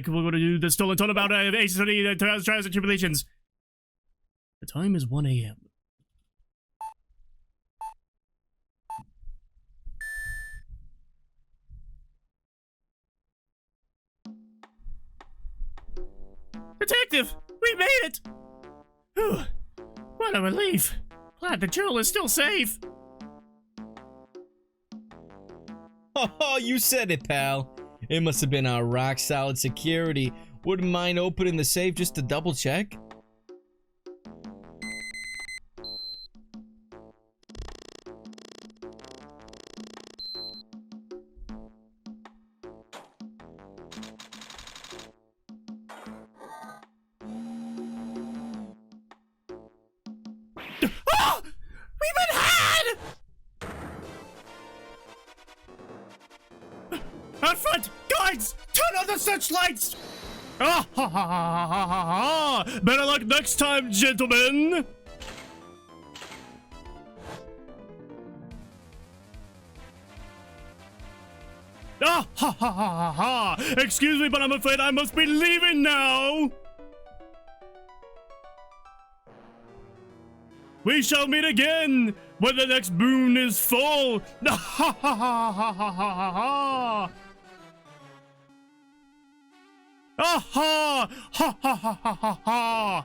Mack. We're going to do the stolen tone about Ace Study, Trials and Tribulations. The time is 1 a.m. Detective! We made it! Whew. What a relief. Glad the jewel is still safe. Oh, you said it, pal. It must have been our rock-solid security. Wouldn't mind opening the safe just to double-check? Oh! We've been had! Out front! Guards! Turn on the searchlights! Ah ha ha ha ha ha ha! Better luck next time, gentlemen! Ah ha ha ha ha ha! Excuse me, but I'm afraid I must be leaving now! We shall meet again when the next moon is full! Ha ha ha ha ha ha ha ha! Aha! Ha ha ha ha ha ha!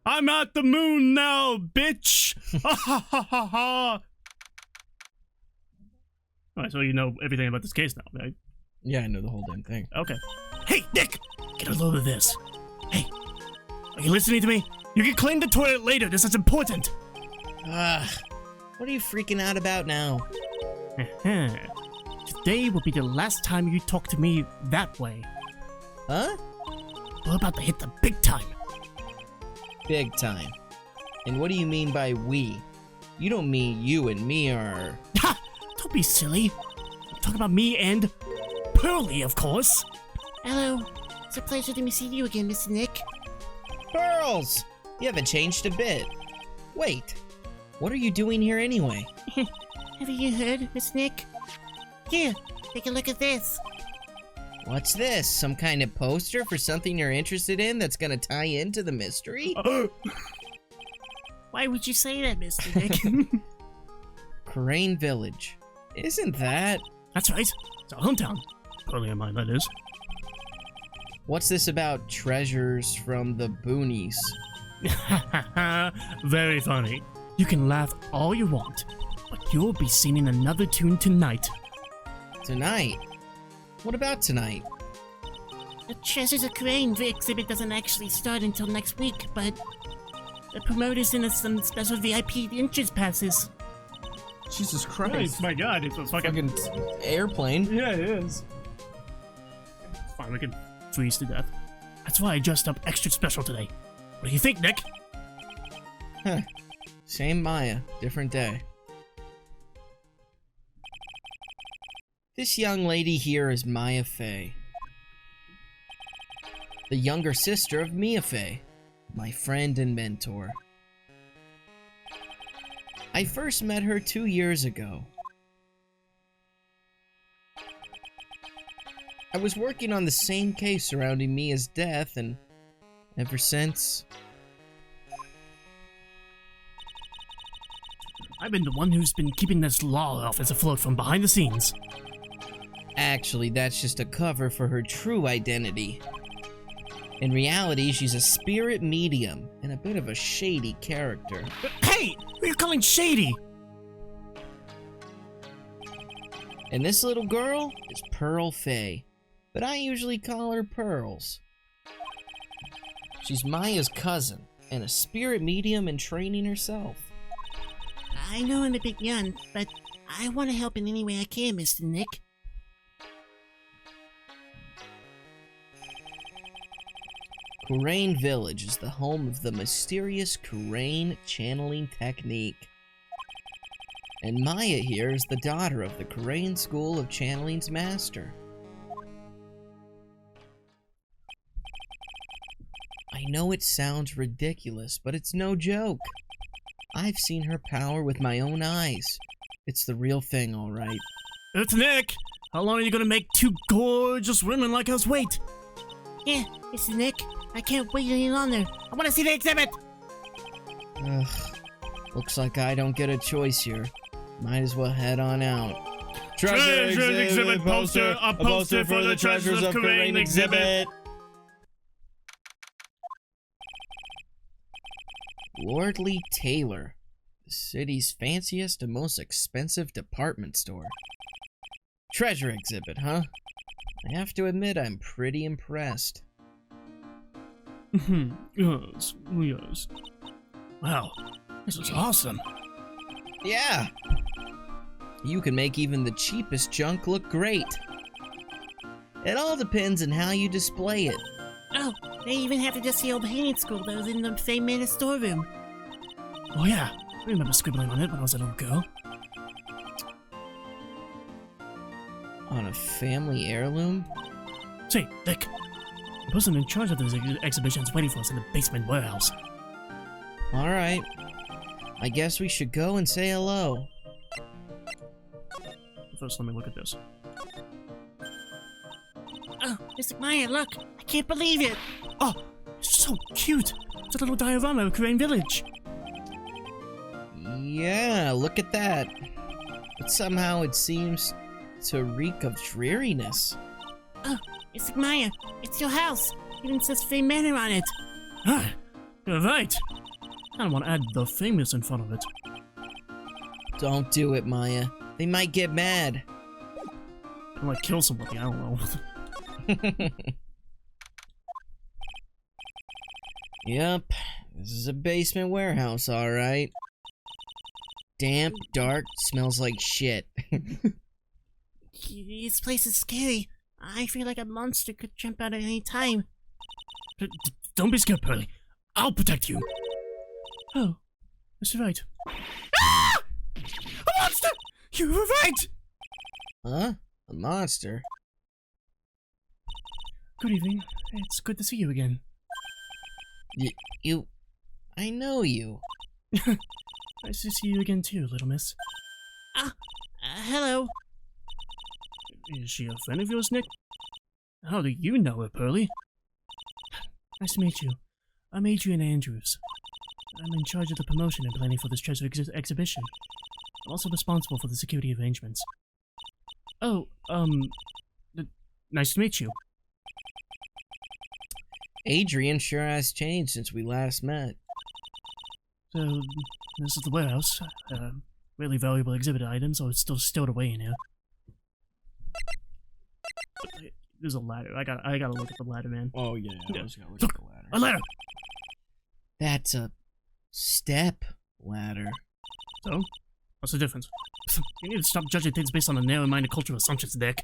I'm at the moon now, bitch! Ha ha ha ha ha! Alright, so you know everything about this case now, right? Yeah, I know the whole damn thing. Okay. Hey, Nick! Get a load of this. Hey, are you listening to me? You can clean the toilet later, this is important! What are you freaking out about now? Today will be the last time you talk to me that way. Huh? We're about to hit the big time. Big time. And what do you mean by we? You don't mean you and me are... Ha! Don't be silly. I'm talking about me and Pearly, of course. Hello. It's a pleasure to see you again, Mr. Nick. Pearls! You haven't changed a bit. Wait, what are you doing here anyway? Have you heard, Mr. Nick? Here, take a look at this. What's this? Some kind of poster for something you're interested in that's gonna tie into the mystery? Why would you say that, Mr. Nick? Crane Village. Isn't that? That's right. It's our hometown. Pearly and mine, that is. What's this about treasures from the boonies? Very funny. You can laugh all you want, but you'll be singing another tune tonight. Tonight? What about tonight? The Treasures of Crane exhibit doesn't actually start until next week, but the promoters sent us some special VIP entrance passes. Jesus Hey, Christ. my god, it's a fucking... Airplane? Yeah, it is. Fine, we can freeze to death. That's why I dressed up extra special today. What do you think, Nick? Huh. Same Maya, different day. This young lady here is Maya Fey. The younger sister of Mia Fey, my friend and mentor. I first met her 2 years ago. I was working on the same case surrounding Mia's death, and ever since... I've been the one who's been keeping this law office afloat from behind the scenes. Actually, that's just a cover for her true identity. In reality, she's a spirit medium and a bit of a shady character. Hey! Who are you calling shady? And this little girl is Pearl Fey, but I usually call her Pearls. She's Maya's cousin and a spirit medium in training herself. I know I'm a bit young, but I want to help in any way I can, Mr. Nick. Crane Village is the home of the mysterious Crane channeling technique. And Maya here is the daughter of the Crane School of Channeling's master. I know it sounds ridiculous, but it's no joke. I've seen her power with my own eyes. It's the real thing, all right. It's Nick! How long are you gonna make two gorgeous women like us wait? Yeah, Mr. Nick, I can't wait any longer. I want to see the exhibit. Ugh. Looks like I don't get a choice here. Might as well head on out. Treasure exhibit poster, a poster for the Treasures of Karain exhibit. Lordly Taylor, the city's fanciest and most expensive department store. Treasure exhibit, huh? I have to admit I'm pretty impressed. Yes, yes. Wow, this is awesome. Yeah! You can make even the cheapest junk look great. It all depends on how you display it. Oh, they even have the old painting school that was in the Fame Manor storeroom. Oh yeah, I remember scribbling on it when I was a little girl. On a family heirloom? Say, Dick, the person in charge of this exhibition is waiting for us in the basement warehouse. Alright. I guess we should go and say hello. First, let me look at this. Oh, Mr. Meyer, look! I can't believe it! Oh, it's so cute! It's a little diorama of Karain Village. Yeah, look at that. But somehow it seems to reek of dreariness. Oh, Mr. Meyer, it's your house! It even says Fame Manor on it! Ah, you're right. I don't want to add the famous in front of it. Don't do it, Maya. They might get mad. I might kill somebody, I don't know. Yep, this is a basement warehouse, alright. Damp, dark, smells like shit. This place is scary. I feel like a monster could jump out at any time. Don't be scared, Pearly. I'll protect you. Oh, that's right. Ah! A monster! You were right! Huh? A monster? Good evening. It's good to see you again. You... I know you. Nice to see you again too, little miss. Hello. Is she a friend of yours, Nick? How do you know her, Pearly? Nice to meet you. I'm Adrian Andrews. I'm in charge of the promotion and planning for this treasure exhibition. I'm also responsible for the security arrangements. Oh, nice to meet you. Adrian sure has changed since we last met. So, this is the warehouse. Really valuable exhibit items are still stowed away in here. There's a ladder. I gotta look at the ladder, man. Oh, yeah. I was gonna look at the ladder. A ladder! That's a step ladder. So? What's the difference? You need to stop judging things based on a narrow-minded cultural assumptions, Dick.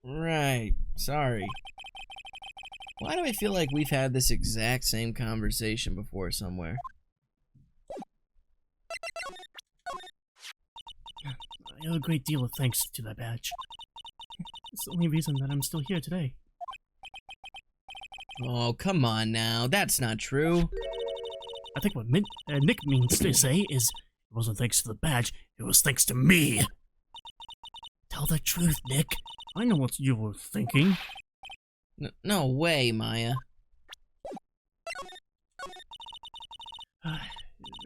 Right. Sorry. Why do I feel like we've had this exact same conversation before somewhere? I owe a great deal of thanks to that badge. It's the only reason that I'm still here today. Oh, come on now. That's not true. I think what Nick means to say is, it wasn't thanks to the badge, it was thanks to me! Tell the truth, Nick. I know what you were thinking. No way, Maya. It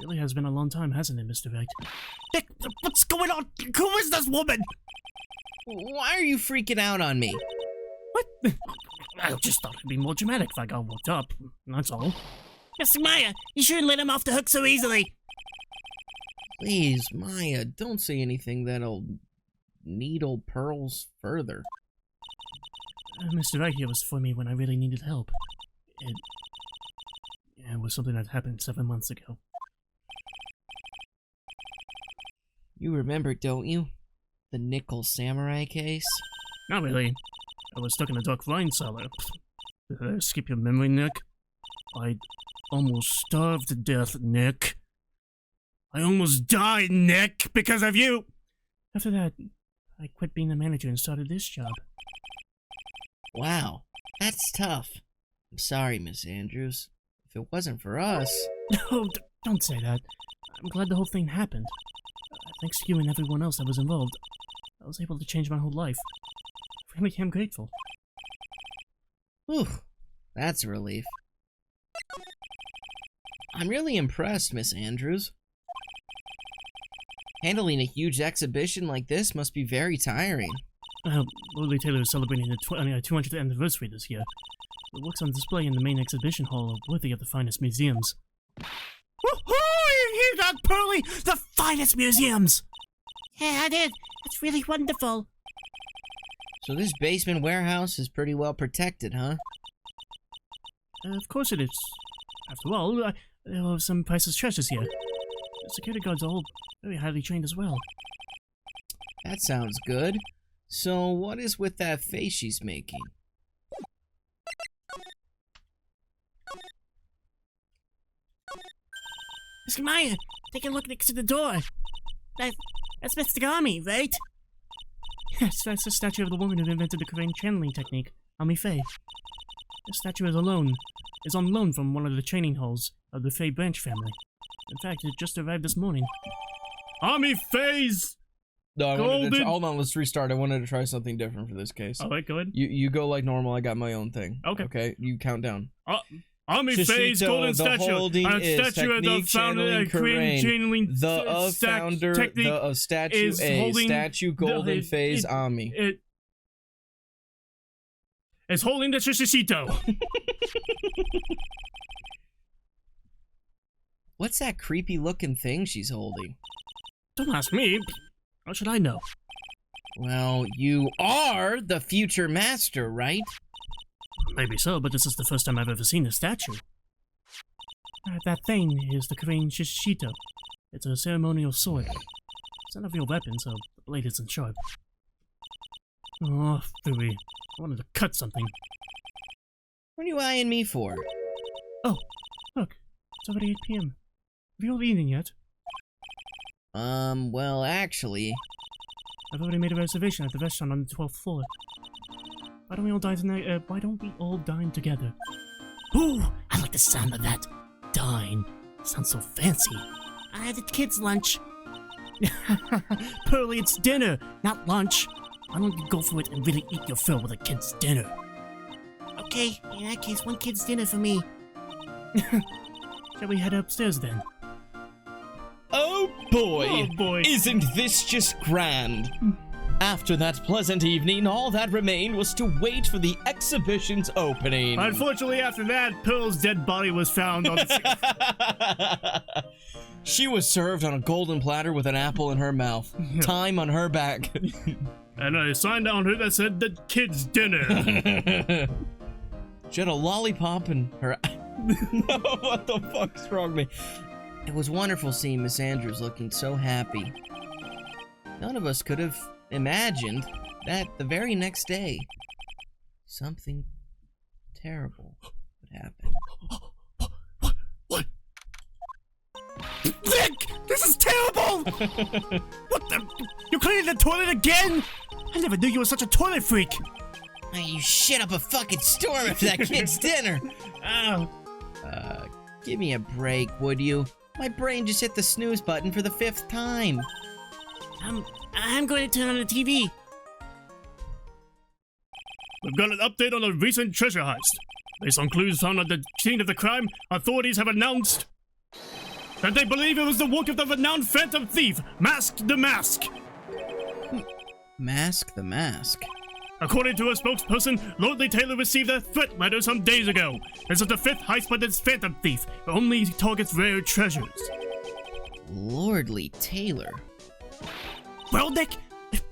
really has been a long time, hasn't it, Mr. Right? Nick, what's going on? Who is this woman? Why are you freaking out on me? What? I just thought it'd be more dramatic if I got woke up. That's all. Mr. Meyer, you shouldn't let him off the hook so easily. Please, Maya, don't say anything that'll needle pearls further. Mr. Right here was for me when I really needed help. It was something that happened 7 months ago. You remember, don't you? The nickel samurai case? Not really. I was stuck in a dark wine cellar. Did I skip your memory, Nick? I almost starved to death, Nick. I almost died, Nick, because of you! After that, I quit being the manager and started this job. Wow, that's tough. I'm sorry, Miss Andrews. If it wasn't for us... No, don't say that. I'm glad the whole thing happened. Thanks to you and everyone else that was involved. was able to change my whole life. I really am grateful. Whew, that's a relief. I'm really impressed, Miss Andrews. Handling a huge exhibition like this must be very tiring. Lily Taylor is celebrating the 200th anniversary this year. The works on display in the main exhibition hall are worthy of the finest museums. Woohoo! You hear that, Pearly? The finest museums! Yeah, I did. That's really wonderful. So this basement warehouse is pretty well protected, huh? Of course it is. After all, there are some priceless treasures here. The security guards are all very highly trained as well. That sounds good. So what is with that face she's making? Miss Maya, take a look next to the door. That's Mr. Gami, right? Yes, that's the statue of the woman who invented the Korean channeling technique, Ami Faye. The statue is on loan from one of the training halls of the Faye branch family. In fact, it just arrived this morning. Ami Faye's No, golden... hold on, let's restart. I wanted to try something different for this case. Alright, go ahead. You go like normal, I got my own thing. Okay. Okay, you count down. Ami Faye's golden statue, a statue of the founder of Korean channeling founder, technique the of statue is A, holding statue golden phase Ami. It's holding the Shishito. What's that creepy looking thing she's holding? Don't ask me. How should I know? Well, you are the future master, right? Maybe so, but this is the first time I've ever seen a statue. That thing is the Korean Shishito. It's a ceremonial sword. It's not a real weapon, so the blade isn't sharp. Oh, Philly. I wanted to cut something. What are you eyeing me for? Oh, look. It's already 8 p.m. Have you all eaten yet? Well, actually... I've already made a reservation at the restaurant on the 12th floor. Why don't we all dine tonight? Why don't we all dine together? Ooh, I like the sound of that. Dine. Sounds so fancy. I had the kids' lunch. Pearly, it's dinner, not lunch. Why don't you go for it and really eat your fill with a kid's dinner? Okay, in that case, one kid's dinner for me. Shall we head upstairs then? Oh boy! Oh boy! Isn't this just grand? After that pleasant evening, all that remained was to wait for the exhibition's opening. Unfortunately, after that, Pearl's dead body was found on the... She was served on a golden platter with an apple in her mouth, time on her back. And a sign down here that said, "The kid's dinner." She had a lollipop in her... What the fuck's wrong with me? It was wonderful seeing Miss Andrews looking so happy. None of us could have imagined that the very next day, something terrible would happen. What? Vic! This is terrible! What the? You cleaning the toilet again? I never knew you were such a toilet freak. Hey, you shit up a fucking storm after that kid's dinner. Ow. Give me a break, would you? My brain just hit the snooze button for the 5th time. I'm going to turn on the TV. We've got an update on a recent treasure heist. Based on clues found at the scene of the crime, authorities have announced that they believe it was the work of the renowned phantom thief, Mack the Mask. Mask the Mask? According to a spokesperson, Lordly Taylor received a threat letter some days ago. This is the 5th heist by this phantom thief, who only targets rare treasures. Lordly Taylor? Well, Nick,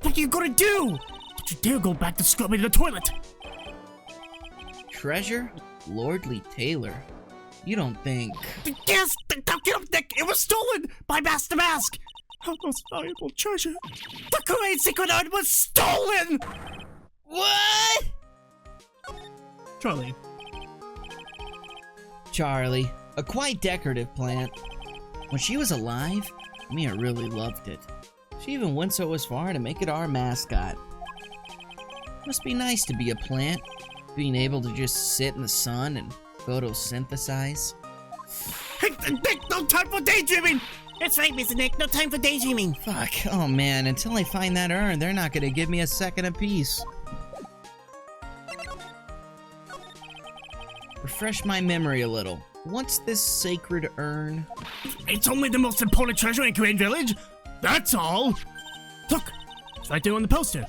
what are you gonna do? Don't you dare go back to scrubbing the toilet. Treasure? Lordly Taylor? You don't think... Yes, get up, Nick! It was stolen by Mack the Mask! Our most valuable treasure. The Korean secret art was stolen! What? Charlie, a quite decorative plant. When she was alive, Mia really loved it. She even went so as far to make it our mascot. Must be nice to be a plant, being able to just sit in the sun and photosynthesize. Hey, Nick, no time for daydreaming! That's right, Mr. Nick. No time for daydreaming. Fuck. Oh man, until I find that urn, they're not gonna give me a second apiece. Refresh my memory a little. What's this sacred urn? It's only the most important treasure in Crane Village. That's all. Look, it's right there on the poster.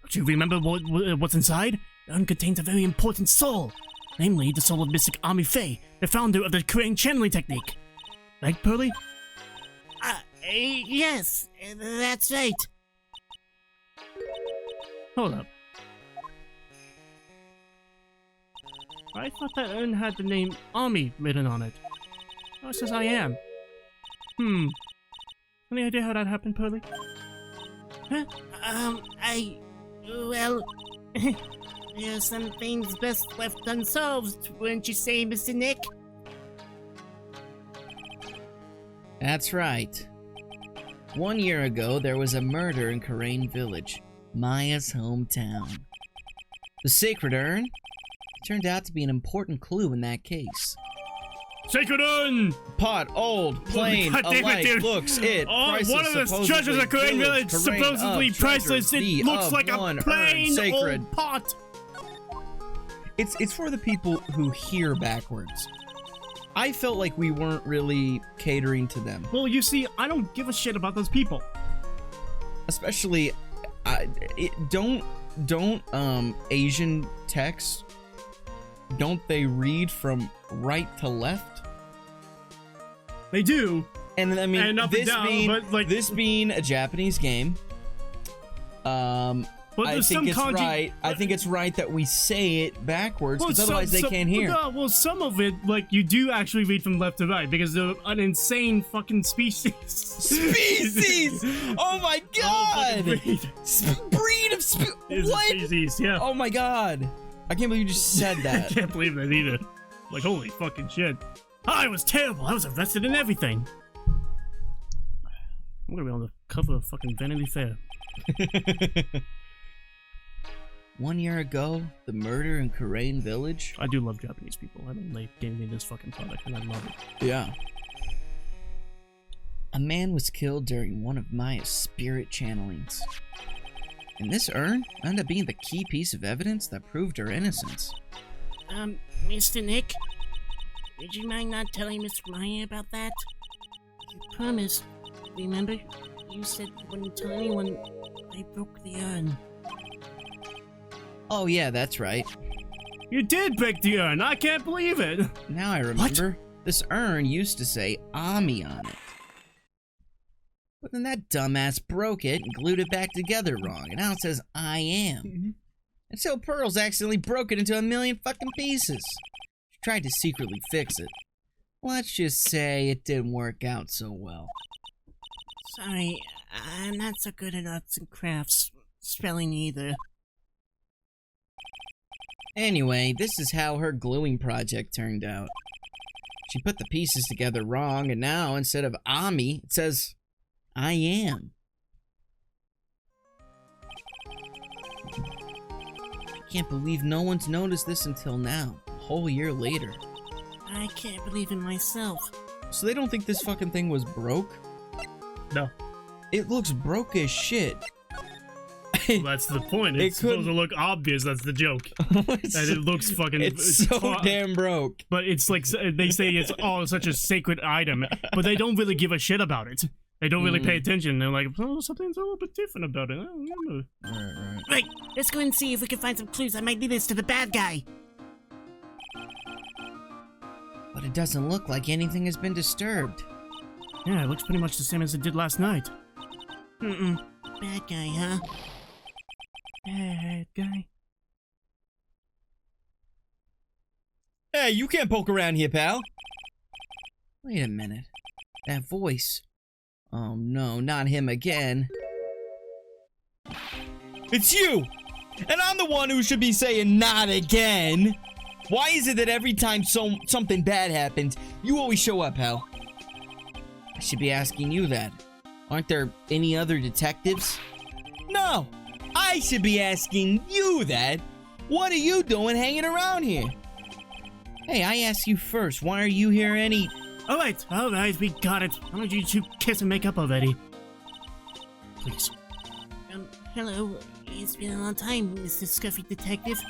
Don't you remember what's inside? The urn contains a very important soul. Namely, the soul of Mystic Ami Faye, the founder of the Crane channeling technique. Right, Pearly? Yes, that's right. Hold up. I thought that urn had the name Ami written on it. Oh, it says I am. Any idea how that happened, Pearly? Huh? Well, there are some things best left unsolved, wouldn't you say, Mr. Nick? That's right. 1 year ago, there was a murder in Crane Village, Maya's hometown. The sacred urn turned out to be an important clue in that case. Sacred urn! Pot, old, plain, God damn it, alike, dude. looks it. Oh, priceless, one of the supposedly treasures of Crane Village, terrain supposedly of priceless. treasure, It the looks of like a one plain urn, sacred. old pot. It's for the people who hear backwards. I felt like we weren't really catering to them. Well, you see, I don't give a shit about those people. Especially, don't Asian text, don't they read from right to left? They do. And I mean, And up and down, but, like, this being a Japanese game, but I there's think some it's kanji, right. I think it's right that we say it backwards, because otherwise they can't hear. Well, some of it, like, you do actually read from left to right, because they're an insane fucking species. Species! Oh my god! Breed of what? Species, yeah. Oh my god! I can't believe you just said I that. can't believe that either. Like, holy fucking shit. I was terrible. I was arrested and everything. I'm gonna be on the cover of fucking Vanity Fair. 1 year ago, the murder in Crane Village. I do love Japanese people. I mean, they gave me this fucking product and I love it. Yeah. A man was killed during one of Maya's spirit channelings. And this urn ended up being the key piece of evidence that proved her innocence. Mr. Nick? Would you mind not telling Miss Maya about that? You promised. Remember? You said you wouldn't tell anyone I broke the urn. Oh yeah, that's right. You did break the urn. I can't believe it. Now I remember. This urn used to say Ami on it. But then that dumbass broke it and glued it back together wrong, and now it says I am. And so Pearls accidentally broke it into a million fucking pieces. She tried to secretly fix it. Let's just say it didn't work out so well. Sorry, I'm not so good at arts and crafts. Spelling either. Anyway, this is how her gluing project turned out. She put the pieces together wrong, and now instead of Ami, it says I am. I can't believe no one's noticed this until now, a whole year later. I can't believe in myself. So they don't think this fucking thing was broke? No. It looks broke as shit. Well, that's the point. It's supposed to look obvious. That's the joke. That it looks fucking... It's so damn broke. But it's like, they say it's such a sacred item, but they don't really give a shit about it. They don't really pay attention. They're like, oh, something's a little bit different about it. I don't know. Right, let's go and see if we can find some clues that might lead us to the bad guy. But it doesn't look like anything has been disturbed. Yeah, it looks pretty much the same as it did last night. Bad guy, huh? Bad guy. Hey, you can't poke around here, pal. Wait a minute. That voice. Oh no, not him again. It's you! And I'm the one who should be saying not again! Why is it that every time something bad happens, you always show up, pal? I should be asking you that. Aren't there any other detectives? No! I should be asking you that. What are you doing hanging around here? Hey, I asked you first. Why are you here Alright, we got it. I want you to kiss and make up already. Please. Hello. It's been a long time, Mr. Scruffy Detective.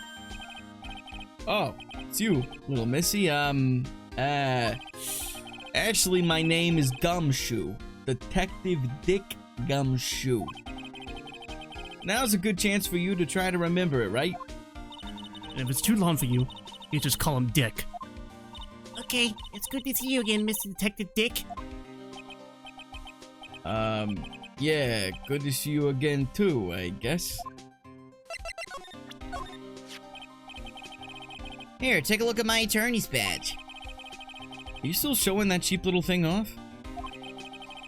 Oh, it's you, little missy. Actually, my name is Gumshoe. Detective Dick Gumshoe. Now's a good chance for you to try to remember it, right? And if it's too long for you, you just call him Dick. Okay, it's good to see you again, Mr. Detective Dick. Yeah, good to see you again too, I guess. Here, take a look at my attorney's badge. Are you still showing that cheap little thing off?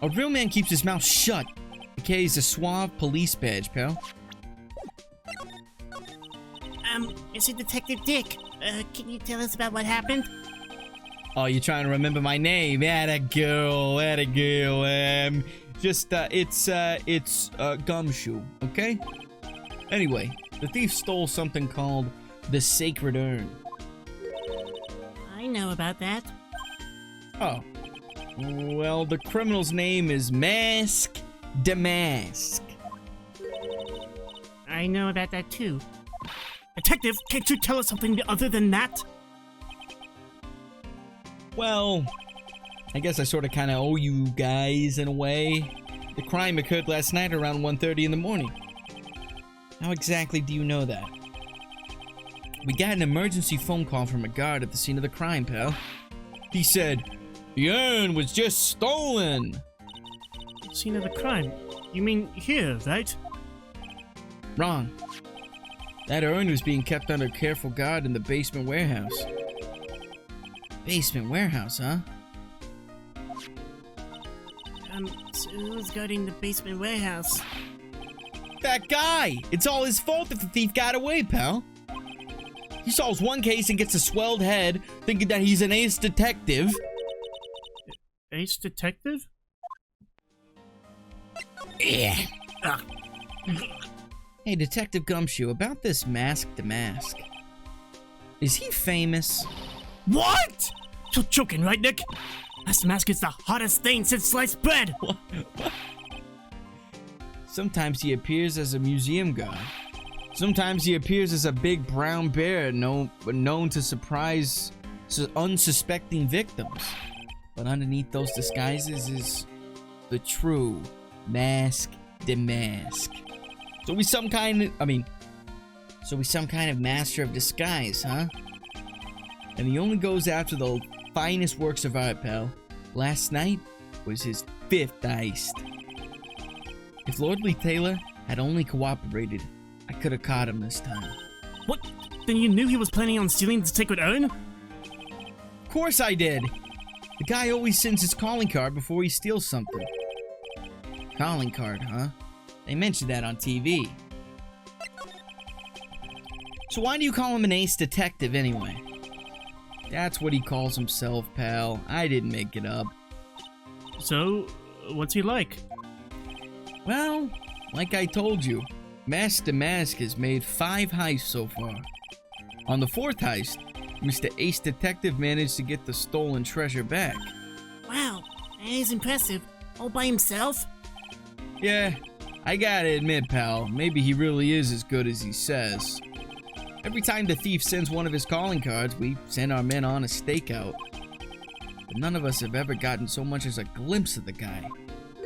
A real man keeps his mouth shut. Okay, he's a suave police badge, pal. Mr. Detective Dick, can you tell us about what happened? Oh, you're trying to remember my name? Atta girl. It's Gumshoe, okay? Anyway, the thief stole something called the Sacred Urn. I know about that. Oh. Well, the criminal's name is Mask Damask. I know about that too. Detective, can't you tell us something other than that? Well, I guess I sort of kind of owe you guys in a way. The crime occurred last night around 1:30 in the morning. How exactly do you know that? We got an emergency phone call from a guard at the scene of the crime, pal. He said, the urn was just stolen. Scene of the crime? You mean here, right? Wrong. That urn was being kept under careful guard in the basement warehouse. Basement warehouse, huh? So who's guarding the basement warehouse? That guy! It's all his fault if the thief got away, pal. He solves one case and gets a swelled head, thinking that he's an ace detective. Ace detective? Yeah. Hey, Detective Gumshoe, about this Mask Damask. Is he famous? What? You're joking, right, Nick? Master Mask is the hottest thing since sliced bread! What? Sometimes he appears as a museum guard. Sometimes he appears as a big brown bear known to surprise unsuspecting victims. But underneath those disguises is the true Mask Damask. So he's some kind of master of disguise, huh? And he only goes after the finest works of art, pal. Last night was his 5th heist. If Lordly Taylor had only cooperated, I could have caught him this time. What? Then you knew he was planning on stealing the sacred urn? Of course I did! The guy always sends his calling card before he steals something. Calling card, huh? They mentioned that on TV. So why do you call him an ace detective anyway? That's what he calls himself, pal. I didn't make it up. So, what's he like? Well, like I told you, Mask Damask has made 5 heists so far. On the 4th heist, Mr. Ace Detective managed to get the stolen treasure back. Wow, that is impressive. All by himself? Yeah, I gotta admit, pal, maybe he really is as good as he says. Every time the thief sends one of his calling cards, we send our men on a stakeout. But none of us have ever gotten so much as a glimpse of the guy.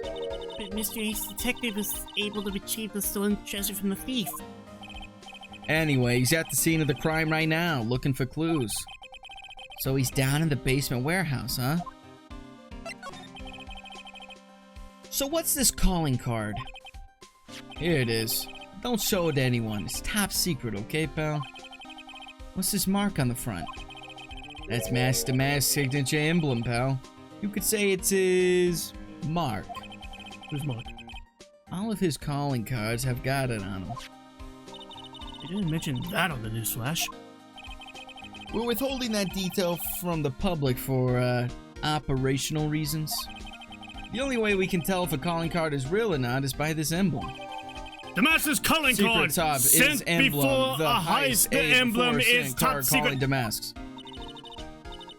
But Mr. Ace Detective was able to retrieve the stolen treasure from the thief. Anyway, he's at the scene of the crime right now, looking for clues. So he's down in the basement warehouse, huh? So what's this calling card? Here it is. Don't show it to anyone. It's top secret, okay, pal? What's this mark on the front? That's Mask Damask's signature emblem, pal. You could say it's his mark. Who's Mark? All of his calling cards have got it on them. He didn't mention that on the newsflash. We're withholding that detail from the public for, operational reasons. The only way we can tell if a calling card is real or not is by this emblem. The Master's calling card! Top Sent is emblem. before The a heist, the emblem is top secret. Calling Damasks.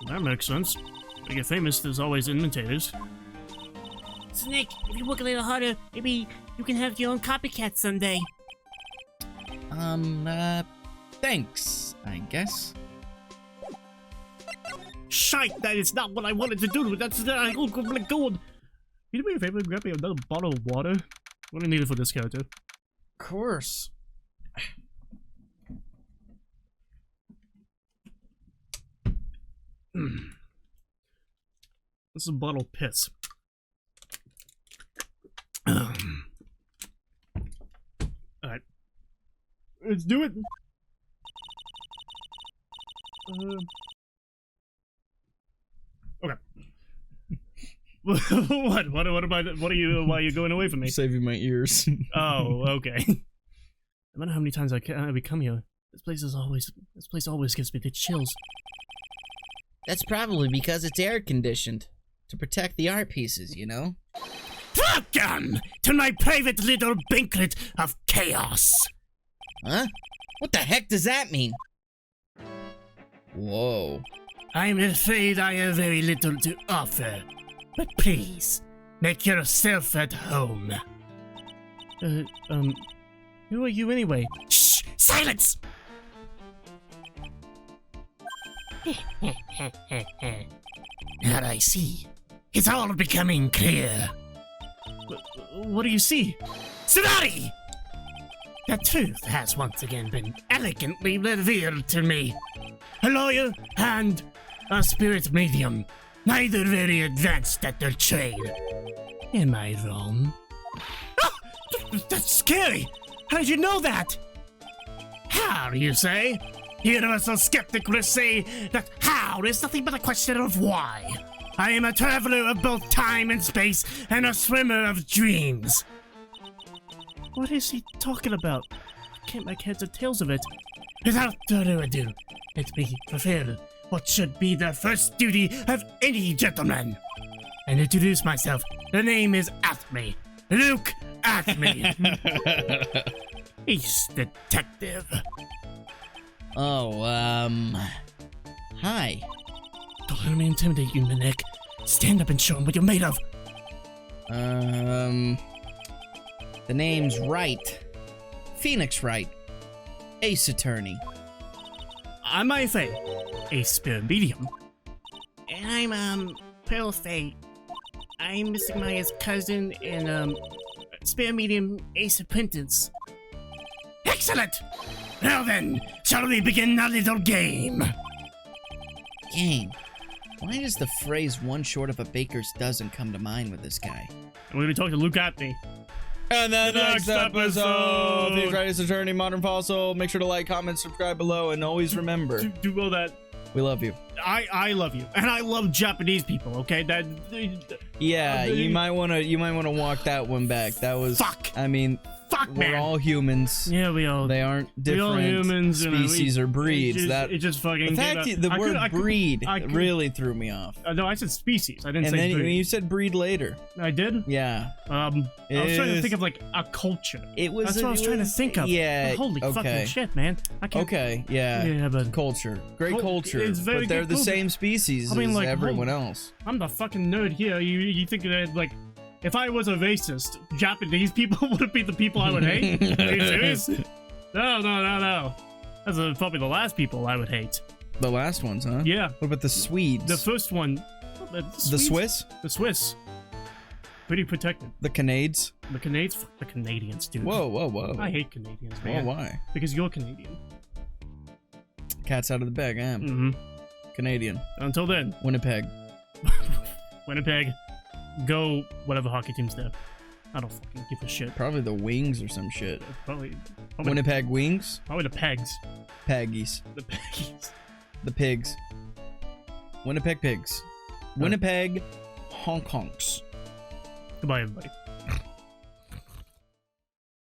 That makes sense. To get famous, there's always imitators. So Nick, if you work a little harder, maybe you can have your own copycat someday. Thanks, I guess. Shite, that is not what I wanted to do. That's oh my god. Can you do me a favor and grab me another bottle of water? What do I need it for this character? Of course. This is a bottle of piss. Alright. Let's do it! Okay. What? What am I? What are you? Why are you going away from me? Saving my ears. Oh, okay. No matter how many times I come here, this place always gives me the chills. That's probably because it's air conditioned to protect the art pieces, you know? Welcome to my private little banquet of chaos. Huh? What the heck does that mean? Whoa. I'm afraid I have very little to offer, but please, make yourself at home. Who are you anyway? Shh! Silence! Now I see. It's all becoming clear. What do you see? Tsunami! The truth has once again been elegantly revealed to me. A lawyer and a spirit medium, neither very advanced at their trade. Am I wrong? Ah! That's scary! How did you know that? How, you say? Universal skeptic will say that how is nothing but a question of why. I am a traveler of both time and space and a swimmer of dreams. What is he talking about? I can't make heads or tails of it. Without further ado, let me fulfill what should be the first duty of any gentleman. And introduce myself. The name is Athme. Luke Athme. Ace Detective. Oh, hi. Don't let me intimidate you, Nick. Stand up and show him what you're made of. The name's Wright. Phoenix Wright. Ace Attorney. I'm Ife, a spirit medium. And I'm, Pearl Faye. I'm Mr. Maya's cousin and, spare medium Ace Apprentice. Excellent! Now then, shall we begin our little game? Game? Why does the phrase one short of a baker's dozen come to mind with this guy? We're gonna talk to Luke Atney. And the next episode! Phoenix Wright is Attorney, Modern Fossil. Make sure to like, comment, subscribe below, and always remember, Do all that. we love you. I love you, and I love Japanese people. Okay, Yeah, you might wanna walk that one back. That was, Fuck. I mean, Fuck, man. we're all humans. Yeah, we all. They aren't we different all humans, species or breeds. It just fucking. the fact the word breed really threw me off. No, I said species. I didn't And say then breed. you said breed later. I did. Yeah. I was trying to think of like a culture. It was. That's what I was trying to think of. Yeah. But holy okay. fucking shit, man! I can't. Okay. Yeah. Yeah, but Culture. Great culture. It's very but they're good the culture. same species I mean, as like, everyone else. I'm the fucking nerd here. You think that like, if I was a racist, Japanese people would be the people I would hate? Are you serious? No. That's probably the last people I would hate. The last ones, huh? Yeah. What about the Swedes? The first one. The Swiss? The Swiss. Pretty protected. The Canades? The Canadians? Fuck the Canadians, dude. Whoa. I hate Canadians, Oh, man. why? Because you're Canadian. Cat's out of the bag, I am. Mm-hmm. Canadian. Until then, Winnipeg. Winnipeg, go whatever hockey team's there. I don't fucking give a shit. Probably the Wings or some shit. Probably Winnipeg Wings? the Pegs. Peggies. The Peggies. The Pigs. Winnipeg Pigs. Winnipeg Hong Kongs. Goodbye, everybody.